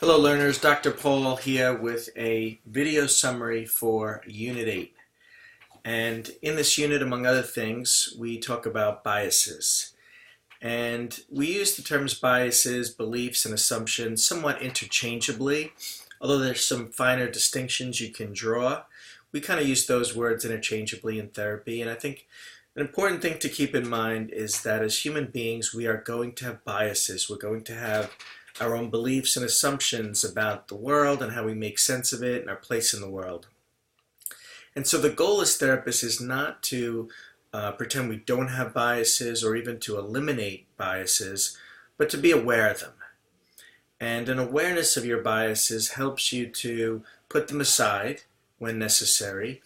Hello learners, Dr. Paul here with a video summary for Unit 8. And in this unit, among other things, we talk about biases. And we use the terms biases, beliefs, and assumptions somewhat interchangeably, although there's some finer distinctions you can draw. We kind of use those words interchangeably in therapy, and I think an important thing to keep in mind is that as human beings, we are going to have biases. We're going to have our own beliefs and assumptions about the world and how we make sense of it and our place in the world. And so the goal as therapists is not to pretend we don't have biases or even to eliminate biases, but to be aware of them. And an awareness of your biases helps you to put them aside when necessary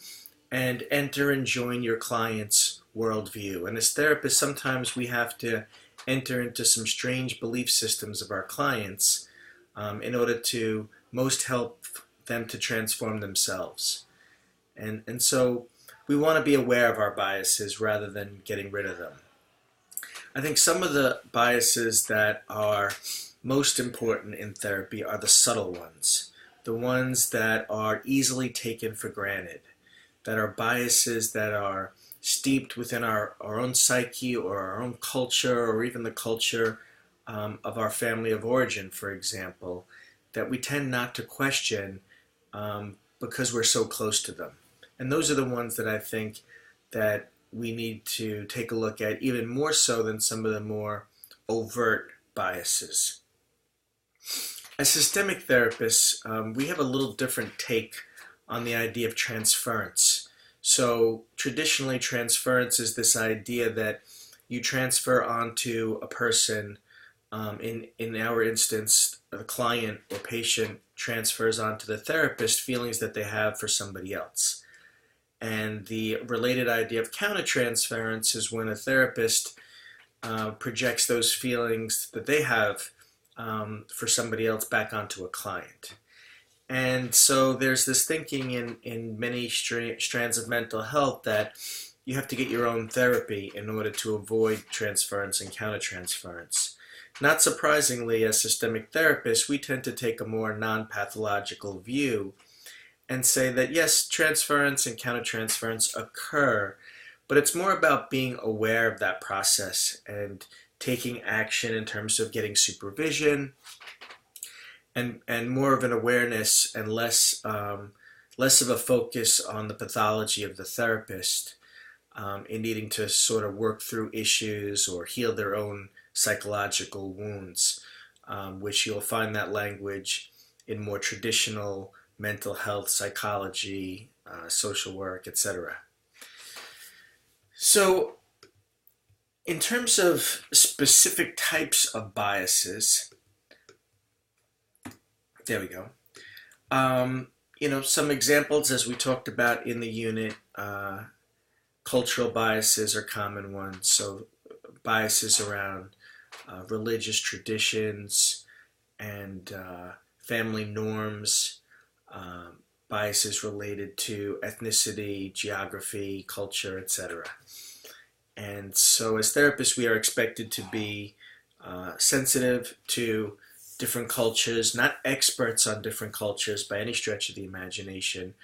and enter and join your client's worldview. And as therapists, sometimes we have to enter into some strange belief systems of our clients in order to most help them to transform themselves. And so we want to be aware of our biases rather than getting rid of them. I think some of the biases that are most important in therapy are the subtle ones, the ones that are easily taken for granted, that are biases that are steeped within our own psyche or our own culture or even the culture of our family of origin, for example, that we tend not to question because we're so close to them. And those are the ones that I think that we need to take a look at even more so than some of the more overt biases. As systemic therapists, we have a little different take on the idea of transference. So traditionally, transference is this idea that you transfer onto a person. In our instance, the client or patient transfers onto the therapist feelings that they have for somebody else. And the related idea of countertransference is when a therapist projects those feelings that they have for somebody else back onto a client. And so there's this thinking in many strands of mental health that you have to get your own therapy in order to avoid transference and countertransference. Not surprisingly, as systemic therapists, we tend to take a more non-pathological view and say that yes, transference and countertransference occur, but it's more about being aware of that process and taking action in terms of getting supervision, and more of an awareness and less of a focus on the pathology of the therapist in needing to sort of work through issues or heal their own psychological wounds, which you'll find that language in more traditional mental health, psychology, social work, etc. So in terms of specific types of biases, there we go. Some examples, as we talked about in the unit, cultural biases are common ones. So biases around religious traditions and family norms, biases related to ethnicity, geography, culture, etc. And so as therapists, we are expected to be sensitive to different cultures, not experts on different cultures by any stretch of the imagination,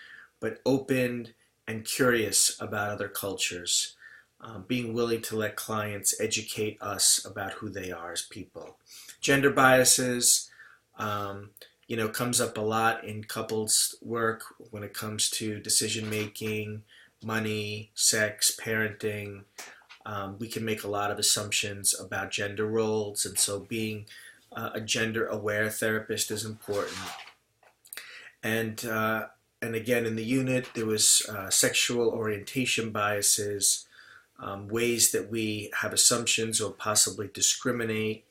but open and curious about other cultures, being willing to let clients educate us about who they are as people. Gender biases, comes up a lot in couples work when it comes to decision making, money, sex, parenting. We can make a lot of assumptions about gender roles, and so being a gender-aware therapist is important. And again, in the unit, there was sexual orientation biases, ways that we have assumptions or possibly discriminate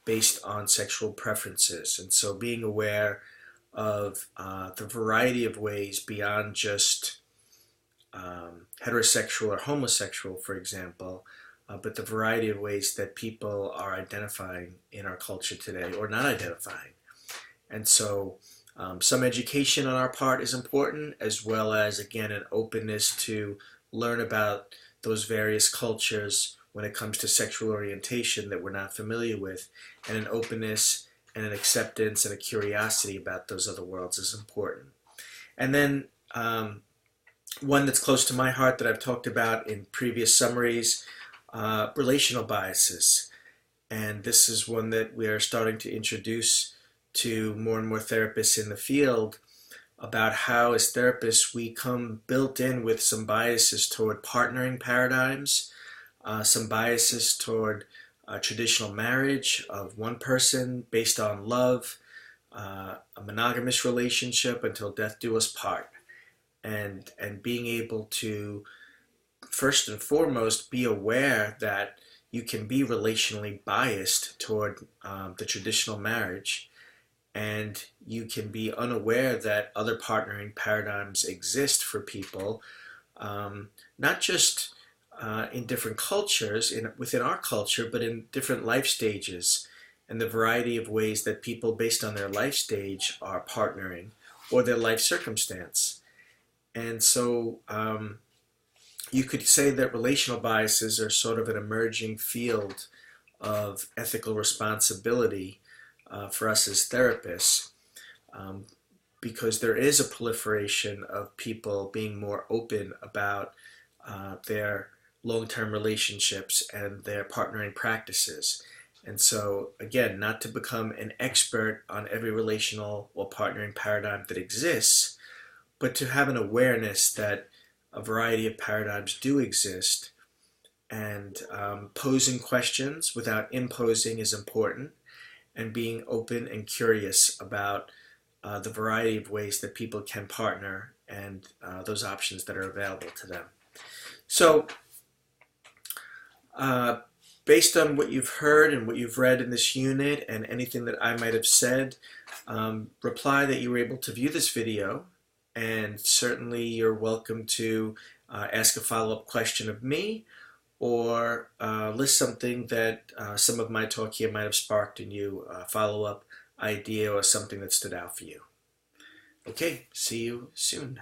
based on sexual preferences. And so being aware of the variety of ways beyond just heterosexual or homosexual, for example, but the variety of ways that people are identifying in our culture today or not identifying. And so some education on our part is important, as well as, again, an openness to learn about those various cultures when it comes to sexual orientation that we're not familiar with, and an openness and an acceptance and a curiosity about those other worlds is important. And then one that's close to my heart that I've talked about in previous summaries, relational biases. And this is one that we are starting to introduce to more and more therapists in the field, about how as therapists we come built in with some biases toward partnering paradigms, some biases toward traditional marriage of one person based on love, a monogamous relationship until death do us part, and being able to first and foremost be aware that you can be relationally biased toward the traditional marriage, and you can be unaware that other partnering paradigms exist for people, not just in different cultures within our culture, but in different life stages, and the variety of ways that people based on their life stage are partnering or their life circumstance. And so you could say that relational biases are sort of an emerging field of ethical responsibility for us as therapists, because there is a proliferation of people being more open about their long-term relationships and their partnering practices. And so, again, not to become an expert on every relational or partnering paradigm that exists, but to have an awareness that a variety of paradigms do exist, and posing questions without imposing is important, and being open and curious about the variety of ways that people can partner and those options that are available to them. So, based on what you've heard and what you've read in this unit and anything that I might have said, reply that you were able to view this video, and certainly you're welcome to ask a follow-up question of me, or list something that some of my talk here might have sparked in you, a follow-up idea or something that stood out for you. Okay, see you soon.